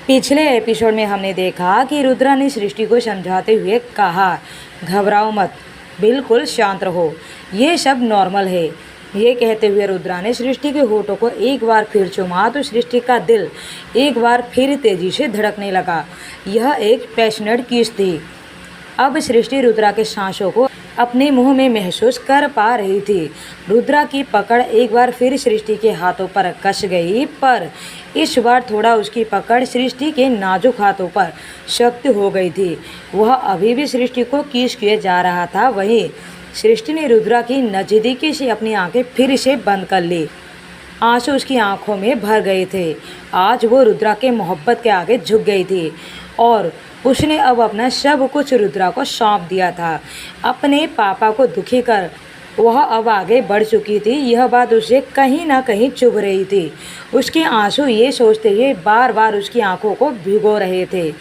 पिछले एपिसोड में हमने देखा कि रुद्रा ने सृष्टि को समझाते हुए कहा, घबराओ मत, बिल्कुल शांत रहो, ये सब नॉर्मल है। ये कहते हुए रुद्रा ने सृष्टि के होठों को एक बार फिर चूमा तो सृष्टि का दिल एक बार फिर तेजी से धड़कने लगा। यह एक पैशनेट किस थी। अब सृष्टि रुद्रा के सांसों को अपने मुंह में महसूस कर पा रही थी। रुद्रा की पकड़ एक बार फिर सृष्टि के हाथों पर कस गई, पर इस बार थोड़ा उसकी पकड़ सृष्टि के नाजुक हाथों पर सख्त हो गई थी। वह अभी भी सृष्टि को किस किए जा रहा था। वहीं सृष्टि ने रुद्रा की नज़दीकी से अपनी आंखें फिर से बंद कर ली। आंसू उसकी आंखों में भर गए थे। आज वो रुद्रा के मोहब्बत के आगे झुक गई थी और उसने अब अपना सब कुछ रुद्रा को सौंप दिया था। अपने पापा को दुखी कर वह अब आगे बढ़ चुकी थी। यह बात उसे कहीं ना कहीं चुभ रही थी। उसके आंसू ये सोचते हुए बार बार उसकी आंखों को भिगो रहे थे,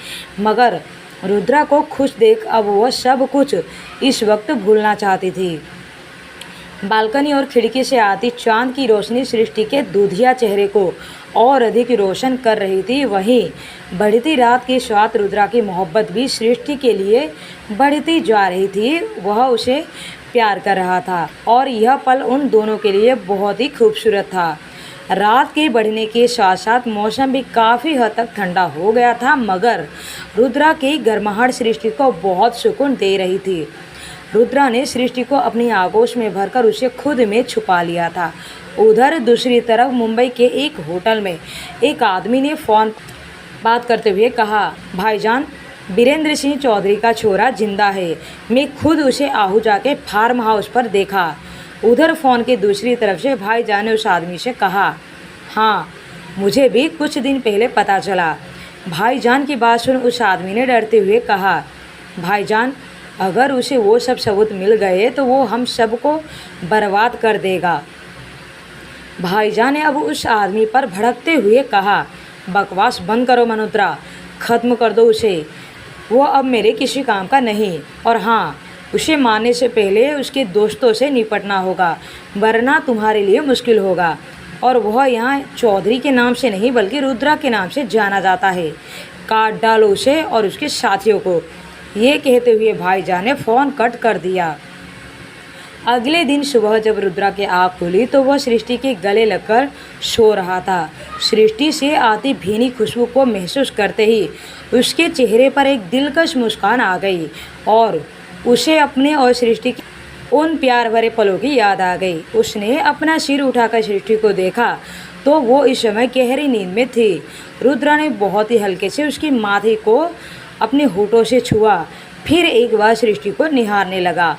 मगर रुद्रा को खुश देख अब वह सब कुछ इस वक्त भूलना चाहती थी। बालकनी और खिड़की से आती चांद की रोशनी सृष्टि के दूधिया चेहरे को और अधिक रोशन कर रही थी। वहीं बढ़ती रात के साथ रुद्रा की मोहब्बत भी सृष्टि के लिए बढ़ती जा रही थी। वह उसे प्यार कर रहा था और यह पल उन दोनों के लिए बहुत ही खूबसूरत था। रात के बढ़ने के साथ साथ मौसम भी काफ़ी हद तक ठंडा हो गया था, मगर रुद्रा की गर्माहट सृष्टि को बहुत सुकून दे रही थी। रुद्रा ने सृष्टि को अपनी आगोश में भरकर उसे खुद में छुपा लिया था। उधर दूसरी तरफ मुंबई के एक होटल में एक आदमी ने फ़ोन बात करते हुए कहा, भाईजान, बीरेंद्र सिंह चौधरी का छोरा जिंदा है। मैं खुद उसे आहूजा के फार्म हाउस पर देखा। उधर फ़ोन के दूसरी तरफ से भाईजान ने उस आदमी से कहा, हाँ, मुझे भी कुछ दिन पहले पता चला। भाईजान की बात सुन उस आदमी ने डरते हुए कहा, भाईजान, अगर उसे वो सब सबूत मिल गए तो वो हम सबको बर्बाद कर देगा। भाईजान ने अब उस आदमी पर भड़कते हुए कहा, बकवास बंद करो मल्होत्रा, ख़त्म कर दो उसे। वो अब मेरे किसी काम का नहीं। और हाँ, उसे मारने से पहले उसके दोस्तों से निपटना होगा, वरना तुम्हारे लिए मुश्किल होगा। और वह यहाँ चौधरी के नाम से नहीं बल्कि रुद्रा के नाम से जाना जाता है। काट डालो उसे और उसके साथियों को। ये कहते हुए भाईजान ने फ़ोन कट कर दिया। अगले दिन सुबह जब रुद्रा की आँख खुली तो वह सृष्टि के गले लगकर सो रहा था। सृष्टि से आती भीनी खुशबू को महसूस करते ही उसके चेहरे पर एक दिलकश मुस्कान आ गई और उसे अपने और सृष्टि के उन प्यार भरे पलों की याद आ गई। उसने अपना सिर उठाकर सृष्टि को देखा तो वो इस समय गहरी नींद में थी। रुद्रा ने बहुत ही हल्के से उसकी माथे को अपने होठों से छुआ, फिर एक बार सृष्टि को निहारने लगा।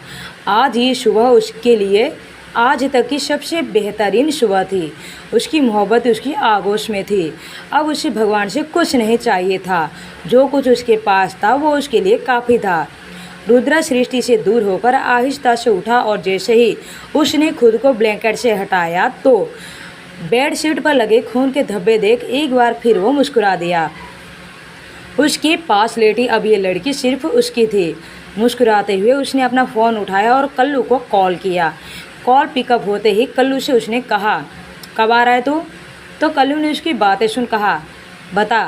आज ये सुबह उसके लिए आज तक की सबसे बेहतरीन सुबह थी। उसकी मोहब्बत उसकी आगोश में थी। अब उसे भगवान से कुछ नहीं चाहिए था। जो कुछ उसके पास था वो उसके लिए काफ़ी था। रुद्रा सृष्टि से दूर होकर आहिस्ता से उठा और जैसे ही उसने खुद को ब्लैंकेट से हटाया तो बेडशीट पर लगे खून के धब्बे देख एक बार फिर वो मुस्कुरा दिया। उसके पास लेटी अब ये लड़की सिर्फ उसकी थी। मुस्कुराते हुए उसने अपना फ़ोन उठाया और कल्लू को कॉल किया। कॉल पिकअप होते ही कल्लू से उसने कहा, कब आ रहा है तू? तो कल्लू ने उसकी बातें सुन कहा, बता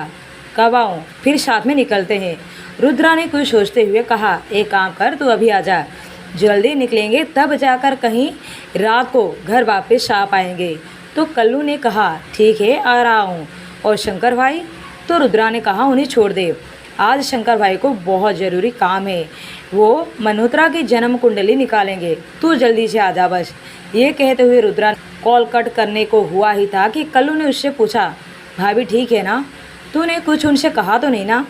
कब आऊँ, फिर साथ में निकलते हैं। रुद्रा ने कुछ सोचते हुए कहा, एक काम कर, तू अभी आ जा, जल्दी निकलेंगे तब जाकर कहीं रात को घर वापस आ पाएंगे। तो कल्लू ने कहा, ठीक है, आ रहा हूँ। और शंकर भाई? तो रुद्रा ने कहा, उन्हें छोड़ दे, आज शंकर भाई को बहुत ज़रूरी काम है। वो मल्होत्रा की जन्म कुंडली निकालेंगे, तू जल्दी से आ जा बस। ये कहते हुए रुद्रा कॉल कट करने को हुआ ही था कि कल्लू ने उससे पूछा, भाभी ठीक है ना? तूने कुछ उनसे कहा तो नहीं ना?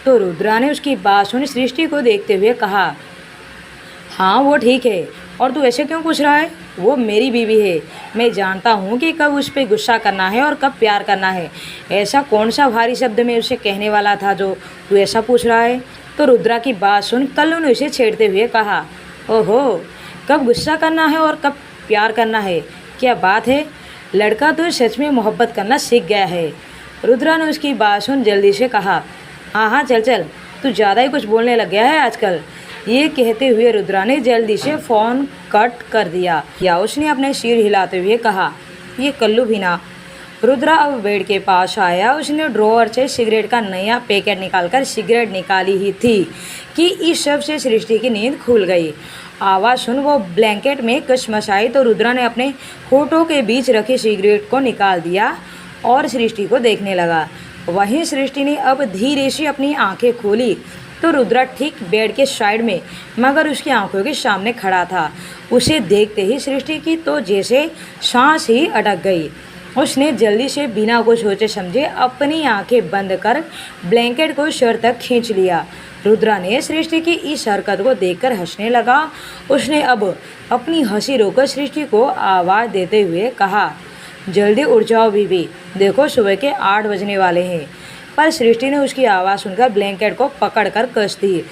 तो रुद्रा ने उसकी बात सुन सृष्टि को देखते हुए कहा, हाँ वो ठीक है, और तू ऐसे क्यों पूछ रहा है? वो मेरी बीवी है। मैं जानता हूँ कि कब उस पर गुस्सा करना है और कब प्यार करना है। ऐसा कौन सा भारी शब्द में उसे कहने वाला था जो तू ऐसा पूछ रहा है? तो रुद्रा की बात सुन कल्लू ने उसे छेड़ते हुए कहा, ओहो, कब गुस्सा करना है और कब प्यार करना है, क्या बात है? लड़का तो सच में मोहब्बत करना सीख गया है। रुद्रा ने उसकी बात सुन जल्दी से कहा, हाँ हाँ चल चल, तू ज़्यादा ही कुछ बोलने लग गया है आजकल। ये कहते हुए रुद्रा ने जल्दी से फ़ोन कट कर दिया। या उसने अपने सिर हिलाते हुए कहा, ये कल्लू भी ना, रुद्रा अब बेड के पास आया। उसने ड्रॉअर से सिगरेट का नया पैकेट निकालकर सिगरेट निकाली ही थी कि इस शब्द से सृष्टि की नींद खुल गई। आवाज़ सुन वो ब्लैंकेट में कशमशाई तो रुद्रा ने अपने होठों के बीच रखी सिगरेट को निकाल दिया और सृष्टि को देखने लगा। वहीं सृष्टि ने अब धीरे से अपनी आंखें खोली तो रुद्रा ठीक बेड के साइड में मगर उसकी आंखों के सामने खड़ा था। उसे देखते ही सृष्टि की तो जैसे सांस ही अटक गई। उसने जल्दी से बिना कुछ सोचे समझे अपनी आंखें बंद कर ब्लैंकेट को सर तक खींच लिया। रुद्रा ने सृष्टि की इस हरकत को देखकर हंसने लगा। उसने अब अपनी हंसी रोककर सृष्टि को आवाज़ देते हुए कहा, जल्दी उठ जाओ बीबी, देखो सुबह के 8 बजने वाले हैं। पर सृष्टि ने उसकी आवाज़ सुनकर ब्लैंकेट को पकड़कर कस दी।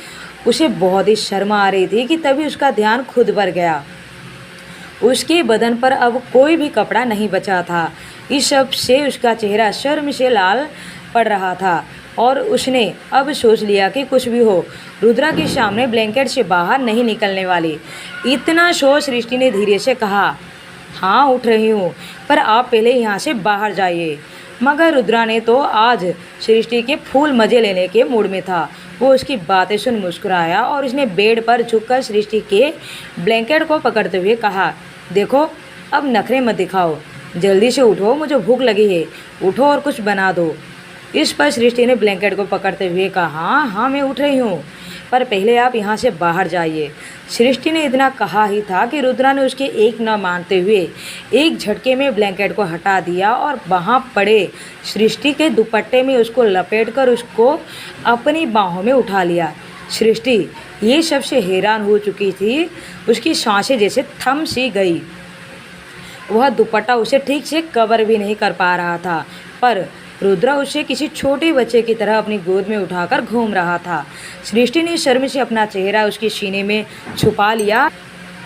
उसे बहुत ही शर्म आ रही थी कि तभी उसका ध्यान खुद पर गया। उसके बदन पर अब कोई भी कपड़ा नहीं बचा था। इस सब से उसका चेहरा शर्म से लाल पड़ रहा था और उसने अब सोच लिया कि कुछ भी हो रुद्रा के सामने ब्लैंकेट से बाहर नहीं निकलने वाली। इतना सोच सृष्टि ने धीरे से कहा, हाँ उठ रही हूँ, पर आप पहले यहाँ से बाहर जाइए। मगर रुद्रा ने तो आज सृष्टि के फूल मज़े लेने के मूड में था। वो उसकी बातें सुन मुस्कुराया और उसने बेड पर झुककर सृष्टि के ब्लैंकेट को पकड़ते हुए कहा, देखो अब नखरे मत दिखाओ, जल्दी से उठो, मुझे भूख लगी है, उठो और कुछ बना दो। इस पर सृष्टि ने ब्लैंकेट को पकड़ते हुए कहा, हाँ मैं उठ रही हूँ, पर पहले आप यहाँ से बाहर जाइए। सृष्टि ने इतना कहा ही था कि रुद्रा ने उसके एक न मानते हुए एक झटके में ब्लैंकेट को हटा दिया और वहाँ पड़े सृष्टि के दुपट्टे में उसको लपेटकर उसको अपनी बाहों में उठा लिया। सृष्टि ये सबसे हैरान हो चुकी थी। उसकी सांसें जैसे थम सी गई। वह दुपट्टा उसे ठीक से कवर भी नहीं कर पा रहा था, पर रुद्रा उसे किसी छोटे बच्चे की तरह अपनी गोद में उठाकर घूम रहा था। सृष्टि ने शर्म से अपना चेहरा उसके सीने में छुपा लिया।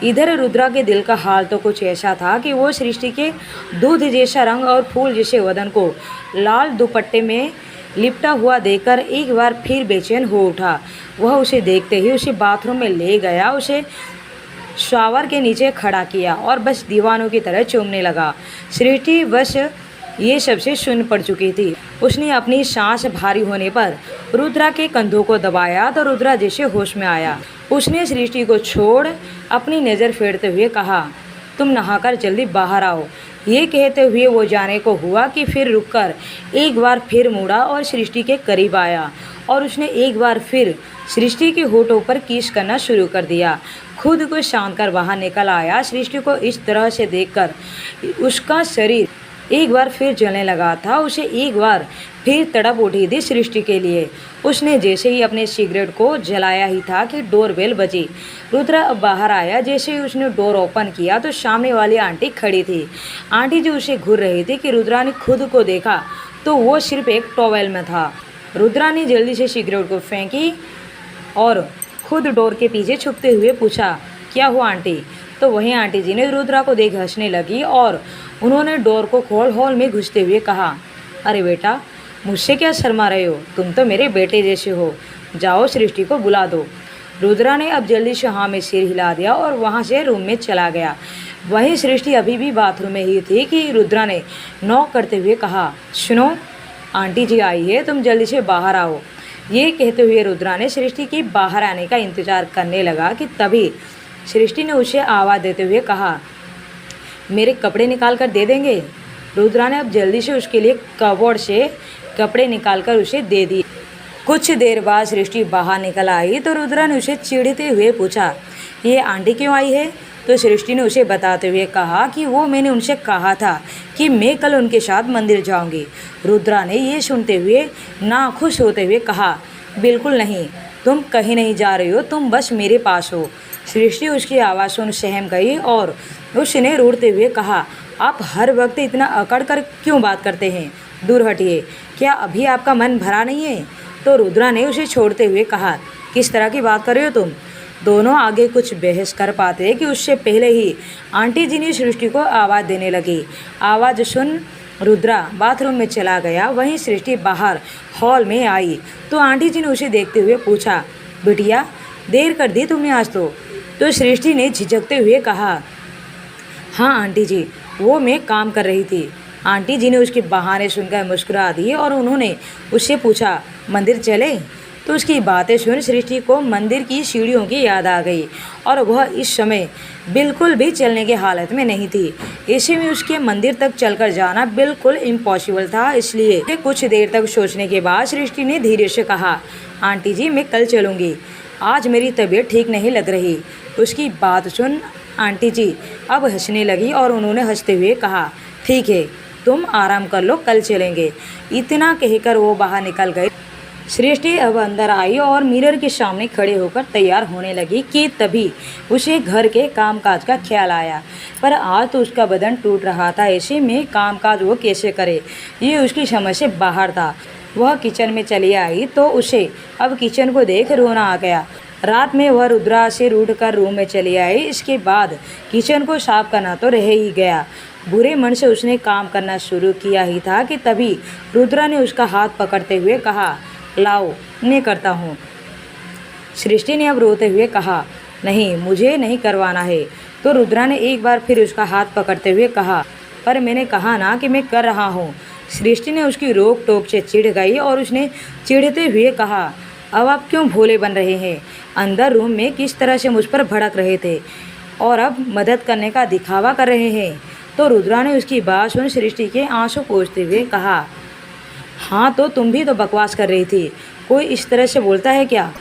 इधर रुद्रा के दिल का हाल तो कुछ ऐसा था कि वो सृष्टि के दूध जैसा रंग और फूल जैसे वदन को लाल दुपट्टे में लिपटा हुआ देखकर एक बार फिर बेचैन हो उठा। वह उसे देखते ही उसे बाथरूम में ले गया, उसे शावर के नीचे खड़ा किया और बस दीवानों की तरह चूमने लगा। सृष्टि बस ये सबसे सुन पड़ चुकी थी। उसने अपनी सांस भारी होने पर रुद्रा के कंधों को दबाया तो रुद्रा जैसे होश में आया। उसने सृष्टि को छोड़ अपनी नज़र फेरते हुए कहा, तुम नहाकर जल्दी बाहर आओ। ये कहते हुए वो जाने को हुआ कि फिर रुककर एक बार फिर मुड़ा और सृष्टि के करीब आया और उसने एक बार फिर सृष्टि के होठों पर किस करना शुरू कर दिया। खुद को शांत कर बाहर निकल आया। सृष्टि को इस तरह से देखकर उसका शरीर एक बार फिर जलने लगा था। उसे एक बार फिर तड़प उठी थी सृष्टि के लिए। उसने जैसे ही अपने सिगरेट को जलाया ही था कि डोरबेल बजी। रुद्रा अब बाहर आया। जैसे ही उसने डोर ओपन किया तो सामने वाली आंटी खड़ी थी। आंटी जो उसे घूर रही थी कि रुद्रा ने खुद को देखा तो वो सिर्फ एक टॉवेल में था। रुद्रा ने जल्दी से सिगरेट को फेंकी और खुद डोर के पीछे छुपते हुए पूछा, क्या हुआ आंटी? तो वहीं आंटी जी ने रुद्रा को देख हंसने लगी और उन्होंने डोर को खोल हॉल में घुसते हुए कहा, अरे बेटा मुझसे क्या शर्मा रहे हो, तुम तो मेरे बेटे जैसे हो, जाओ सृष्टि को बुला दो। रुद्रा ने अब जल्दी से हाँ में सिर हिला दिया और वहाँ से रूम में चला गया। वहीं सृष्टि अभी भी बाथरूम में ही थी कि रुद्रा ने नॉक करते हुए कहा, सुनो आंटी जी आई है, तुम जल्दी से बाहर आओ। ये कहते हुए रुद्रा ने सृष्टि की बाहर आने का इंतज़ार करने लगा कि तभी सृष्टि ने उसे आवाज़ देते हुए कहा, मेरे कपड़े निकाल कर दे देंगे? रुद्रा ने अब जल्दी से उसके लिए कबोर्ड से कपड़े निकाल कर उसे दे दिए। कुछ देर बाद सृष्टि बाहर निकल आई तो रुद्रा ने उसे चिढ़ते हुए पूछा, ये आंटी क्यों आई है? तो सृष्टि ने उसे बताते हुए कहा कि वो मैंने उनसे कहा था कि मैं कल उनके साथ मंदिर जाऊंगी। रुद्रा ने ये सुनते हुए नाखुश होते हुए कहा, बिल्कुल नहीं, तुम कहीं नहीं जा रही हो, तुम बस मेरे पास हो। सृष्टि उसकी आवाज़ सुन सहम गई और उसने रूठते हुए कहा, आप हर वक्त इतना अकड़ कर क्यों बात करते हैं? दूर हटिए, क्या अभी आपका मन भरा नहीं है? तो रुद्रा ने उसे छोड़ते हुए कहा, किस तरह की बात कर रहे हो तुम? दोनों आगे कुछ बहस कर पाते कि उससे पहले ही आंटी जी ने सृष्टि को आवाज़ देने लगी। आवाज़ सुन रुद्रा बाथरूम में चला गया। वहीं सृष्टि बाहर हॉल में आई तो आंटी जी ने उसे देखते हुए पूछा, बिटिया देर कर दी तुमने आज तो सृष्टि ने झिझकते हुए कहा, हाँ आंटी जी, वो मैं काम कर रही थी। आंटी जी ने उसके बहाने सुनकर मुस्कुरा दी और उन्होंने उससे पूछा, मंदिर चले? तो उसकी बातें सुन सृष्टि को मंदिर की सीढ़ियों की याद आ गई और वह इस समय बिल्कुल भी चलने की हालत में नहीं थी। ऐसे में उसके मंदिर तक चलकर जाना बिल्कुल इम्पॉसिबल था। इसलिए कुछ देर तक सोचने के बाद सृष्टि ने धीरे से कहा, आंटी जी मैं कल चलूँगी, आज मेरी तबीयत ठीक नहीं लग रही। उसकी बात सुन आंटी जी अब हंसने लगी और उन्होंने हंसते हुए कहा, ठीक है तुम आराम कर लो, कल चलेंगे। इतना कहकर वो बाहर निकल गए। सृष्टि अब अंदर आई और मिरर के सामने खड़े होकर तैयार होने लगी कि तभी उसे घर के कामकाज का ख्याल आया। पर आज तो उसका बदन टूट रहा था, ऐसे में कामकाज वो कैसे करे, ये उसकी समझ से बाहर था। वह किचन में चली आई तो उसे अब किचन को देख रोना आ गया। रात में वह रुद्रा से रूठकर रूम में चली आई। इसके बाद किचन को साफ करना तो रह ही गया। बुरे मन से उसने काम करना शुरू किया ही था कि तभी रुद्रा ने उसका हाथ पकड़ते हुए कहा, लाओ मैं करता हूँ। सृष्टि ने अब रोते हुए कहा, नहीं मुझे नहीं करवाना है। तो रुद्रा ने एक बार फिर उसका हाथ पकड़ते हुए कहा, पर मैंने कहा ना कि मैं कर रहा हूँ। सृष्टि ने उसकी रोक टोक से चिढ़ गई और उसने चिढ़ते हुए कहा, अब आप क्यों भोले बन रहे हैं? अंदर रूम में किस तरह से मुझ पर भड़क रहे थे और अब मदद करने का दिखावा कर रहे हैं। तो रुद्रा ने उसकी बात सुन सृष्टि के आंसू पोंछते हुए कहा, हाँ तो तुम भी तो बकवास कर रही थी, कोई इस तरह से बोलता है क्या?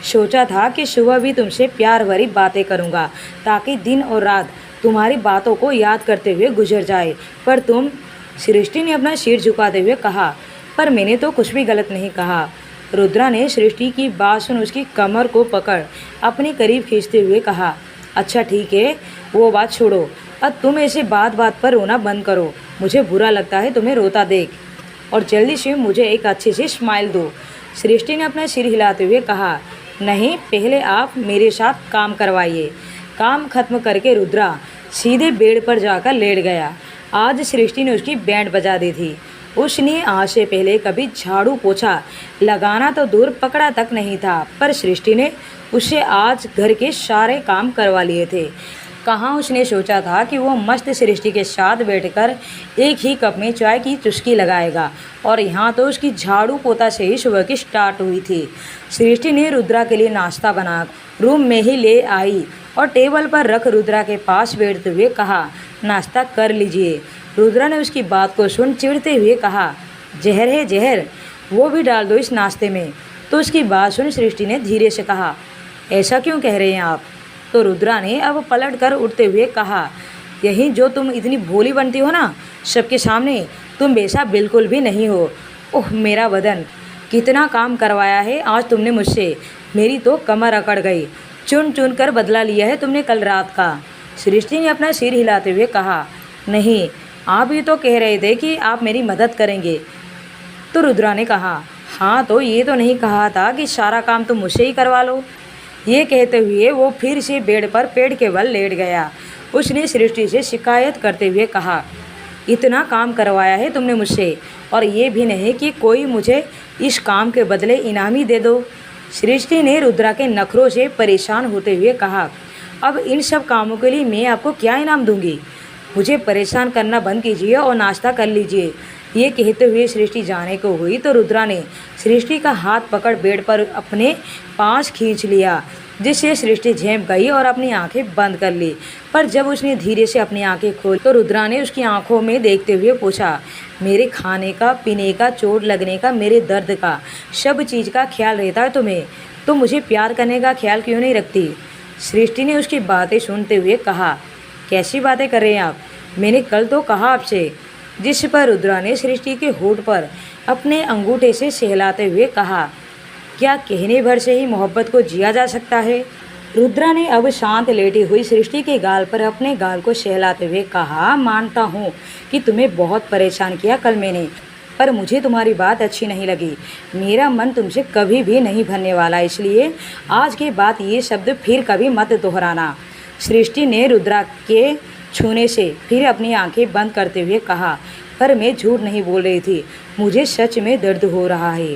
सोचा था कि सुबह भी तुमसे प्यार भरी बातें करूँगा ताकि दिन और रात तुम्हारी बातों को याद करते हुए गुजर जाए, पर तुम। सृष्टि ने अपना सिर झुकाते हुए कहा, पर मैंने तो कुछ भी गलत नहीं कहा। रुद्रा ने सृष्टि की बात सुन उसकी कमर को पकड़ अपने करीब खींचते हुए कहा, अच्छा ठीक है वो बात छोड़ो, अब तुम ऐसे बात बात पर रोना बंद करो, मुझे बुरा लगता है तुम्हें रोता देख, और जल्दी से मुझे एक अच्छी सी स्माइल दो। सृष्टि ने अपना सिर हिलाते हुए कहा, नहीं पहले आप मेरे साथ काम करवाइए। काम खत्म करके रुद्रा सीधे बेड पर जाकर लेट गया। आज सृष्टि ने उसकी बैंड बजा दी थी। उसने आज से पहले कभी झाड़ू पोछा लगाना तो दूर पकड़ा तक नहीं था, पर सृष्टि ने उससे आज घर के सारे काम करवा लिए थे। कहाँ उसने सोचा था कि वो मस्त सृष्टि के साथ बैठकर एक ही कप में चाय की चुस्की लगाएगा, और यहाँ तो उसकी झाड़ू पोता से ही सुबह की स्टार्ट हुई थी। सृष्टि ने रुद्रा के लिए नाश्ता बना रूम में ही ले आई और टेबल पर रख रुद्रा के पास बैठते हुए कहा, नाश्ता कर लीजिए। रुद्रा ने उसकी बात को सुन चिढ़ते हुए कहा, जहर है जहर, वो भी डाल दो इस नाश्ते में। तो उसकी बात सुन सृष्टि ने धीरे से कहा, ऐसा क्यों कह रहे हैं आप? तो रुद्रा ने अब पलट कर उठते हुए कहा, यही जो तुम इतनी भोली बनती हो ना सबके सामने, तुम वैसा बिल्कुल भी नहीं हो। ओह मेरा बदन, कितना काम करवाया है आज तुमने मुझसे, मेरी तो कमर अकड़ गई। चुन चुन कर बदला लिया है तुमने कल रात का। सृष्टि ने अपना सिर हिलाते हुए कहा, नहीं आप ही तो कह रहे थे कि आप मेरी मदद करेंगे। तो रुद्रा ने कहा, हाँ तो ये तो नहीं कहा था कि सारा काम तुम मुझसे ही करवा लो। ये कहते हुए वो फिर से बेड पर पेट के बल लेट गया। उसने सृष्टि से शिकायत करते हुए कहा, इतना काम करवाया है तुमने मुझसे और ये भी नहीं कि कोई मुझे इस काम के बदले इनाम ही दे दो। सृष्टि ने रुद्रा के नखरों से परेशान होते हुए कहा, अब इन सब कामों के लिए मैं आपको क्या इनाम दूंगी? मुझे परेशान करना बंद कीजिए और नाश्ता कर लीजिए। ये कहते हुए सृष्टि जाने को हुई तो रुद्रा ने सृष्टि का हाथ पकड़ बेड पर अपने पास खींच लिया, जिससे सृष्टि झेंप गई और अपनी आंखें बंद कर ली। पर जब उसने धीरे से अपनी आंखें खोली तो रुद्रा ने उसकी आंखों में देखते हुए पूछा, मेरे खाने का, पीने का, चोट लगने का, मेरे दर्द का, सब चीज़ का ख्याल रहता है तुम्हें, तो मुझे प्यार करने का ख्याल क्यों नहीं रखती? सृष्टि ने उसकी बातें सुनते हुए कहा, कैसी बातें कर रहे हैं आप? मैंने कल तो कहा आपसे। जिस पर रुद्रा ने सृष्टि के होठ पर अपने अंगूठे से सहलाते हुए कहा, क्या कहने भर से ही मोहब्बत को जिया जा सकता है? रुद्रा ने अब शांत लेटी हुई सृष्टि के गाल पर अपने गाल को सहलाते हुए कहा, मानता हूँ कि तुम्हें बहुत परेशान किया कल मैंने, पर मुझे तुम्हारी बात अच्छी नहीं लगी। मेरा मन तुमसे कभी भी नहीं भरने वाला, इसलिए आज के बाद ये शब्द फिर कभी मत दोहराना। सृष्टि ने रुद्रा के छूने से फिर अपनी आंखें बंद करते हुए कहा, पर मैं झूठ नहीं बोल रही थी, मुझे सच में दर्द हो रहा है।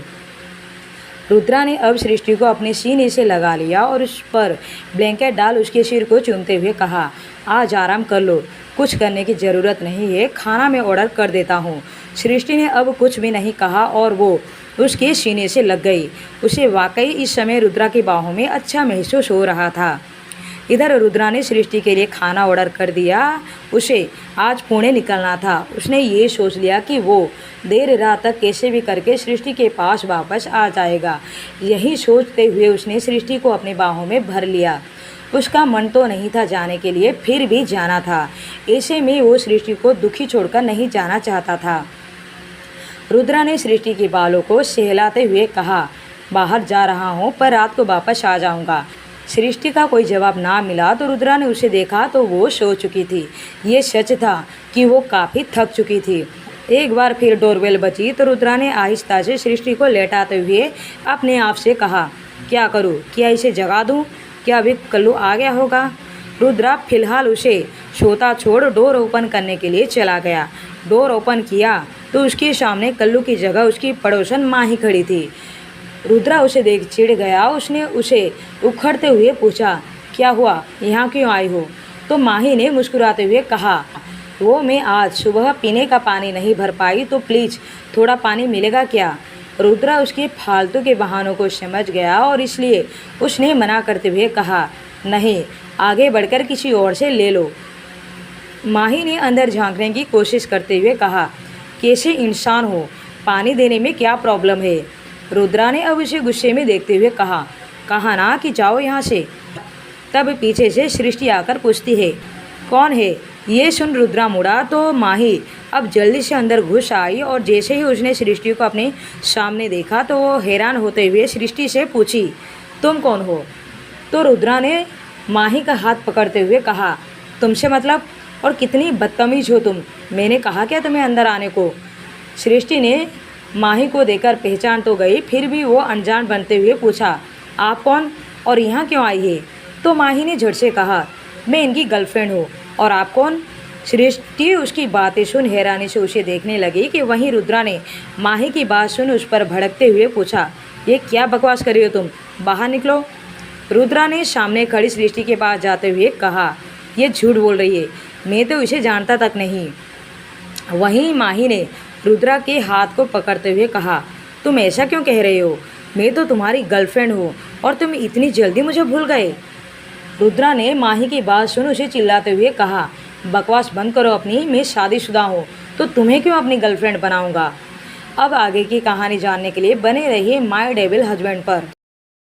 रुद्रा ने अब सृष्टि को अपने सीने से लगा लिया और उस पर ब्लैंकेट डाल उसके सिर को चूमते हुए कहा, आज आराम कर लो, कुछ करने की ज़रूरत नहीं है, खाना मैं ऑर्डर कर देता हूँ। सृष्टि ने अब कुछ भी नहीं कहा और वो उसके सीने से लग गई। उसे वाकई इस समय रुद्रा की बाहों में अच्छा महसूस हो रहा था। इधर रुद्रा ने सृष्टि के लिए खाना ऑर्डर कर दिया। उसे आज पुणे निकलना था। उसने ये सोच लिया कि वो देर रात तक कैसे भी करके सृष्टि के पास वापस आ जाएगा। यही सोचते हुए उसने सृष्टि को अपनी बाहों में भर लिया। उसका मन तो नहीं था जाने के लिए, फिर भी जाना था। ऐसे में वो सृष्टि को दुखी छोड़कर नहीं जाना चाहता था। रुद्रा ने सृष्टि के बालों को सहलाते हुए कहा, बाहर जा रहा हूँ पर रात को वापस आ जाऊँगा। सृष्टि का कोई जवाब ना मिला तो रुद्रा ने उसे देखा तो वो सो चुकी थी। ये सच था कि वो काफ़ी थक चुकी थी। एक बार फिर डोरबेल बजी तो रुद्रा ने आहिस्ता से सृष्टि को लेटाते हुए अपने आप से कहा, क्या करूँ? क्या इसे जगा दूँ? क्या अभी कल्लू आ गया होगा? रुद्रा फिलहाल उसे सोता छोड़ डोर ओपन करने के लिए चला गया। डोर ओपन किया तो उसके सामने कल्लू की जगह उसकी पड़ोसन माही खड़ी थी। रुद्रा उसे देख चिढ़ गया। उसने उसे उखड़ते हुए पूछा, क्या हुआ, यहाँ क्यों आई हो? तो माही ने मुस्कुराते हुए कहा, वो मैं आज सुबह पीने का पानी नहीं भर पाई तो प्लीज़ थोड़ा पानी मिलेगा क्या? रुद्रा उसके फालतू के बहानों को समझ गया और इसलिए उसने मना करते हुए कहा, नहीं, आगे बढ़कर किसी और से ले लो। माही ने अंदर झांकने की कोशिश करते हुए कहा, कैसे इंसान हो, पानी देने में क्या प्रॉब्लम है? रुद्रा ने अब उसे गुस्से में देखते हुए कहा ना कि जाओ यहाँ से। तब पीछे से सृष्टि आकर पूछती है, कौन है? ये सुन रुद्रा मुड़ा तो माही अब जल्दी से अंदर घुस आई और जैसे ही उसने सृष्टि को अपने सामने देखा तो वो हैरान होते हुए सृष्टि से पूछी, तुम कौन हो? तो रुद्रा ने माही का हाथ पकड़ते हुए कहा, तुमसे मतलब? और कितनी बदतमीज हो तुम, मैंने कहा क्या तुम्हें अंदर आने को? सृष्टि ने माही को देखकर पहचान तो गई, फिर भी वो अनजान बनते हुए पूछा, आप कौन और यहाँ क्यों आई है? तो माही ने झट से कहा, मैं इनकी गर्लफ्रेंड हूँ। और आप कौन? सृष्टि उसकी बातें सुन हैरानी से उसे देखने लगी कि वहीं रुद्रा ने माही की बात सुन उस पर भड़कते हुए पूछा, ये क्या बकवास कर रही हो तुम, बाहर निकलो। रुद्रा ने सामने खड़ी सृष्टि के पास जाते हुए कहा, ये झूठ बोल रही है, मैं तो इसे जानता तक नहीं। वहीं माही ने रुद्रा के हाथ को पकड़ते हुए कहा, तुम ऐसा क्यों कह रहे हो? मैं तो तुम्हारी गर्लफ्रेंड हूँ और तुम इतनी जल्दी मुझे भूल गए। रुद्रा ने माही की बात सुन उसे चिल्लाते हुए कहा, बकवास बंद करो अपनी, मैं शादीशुदा हूँ तो तुम्हें क्यों अपनी गर्लफ्रेंड बनाऊँगा। अब आगे की कहानी जानने के लिए बने रहिए माय डेविल हस्बैंड पर।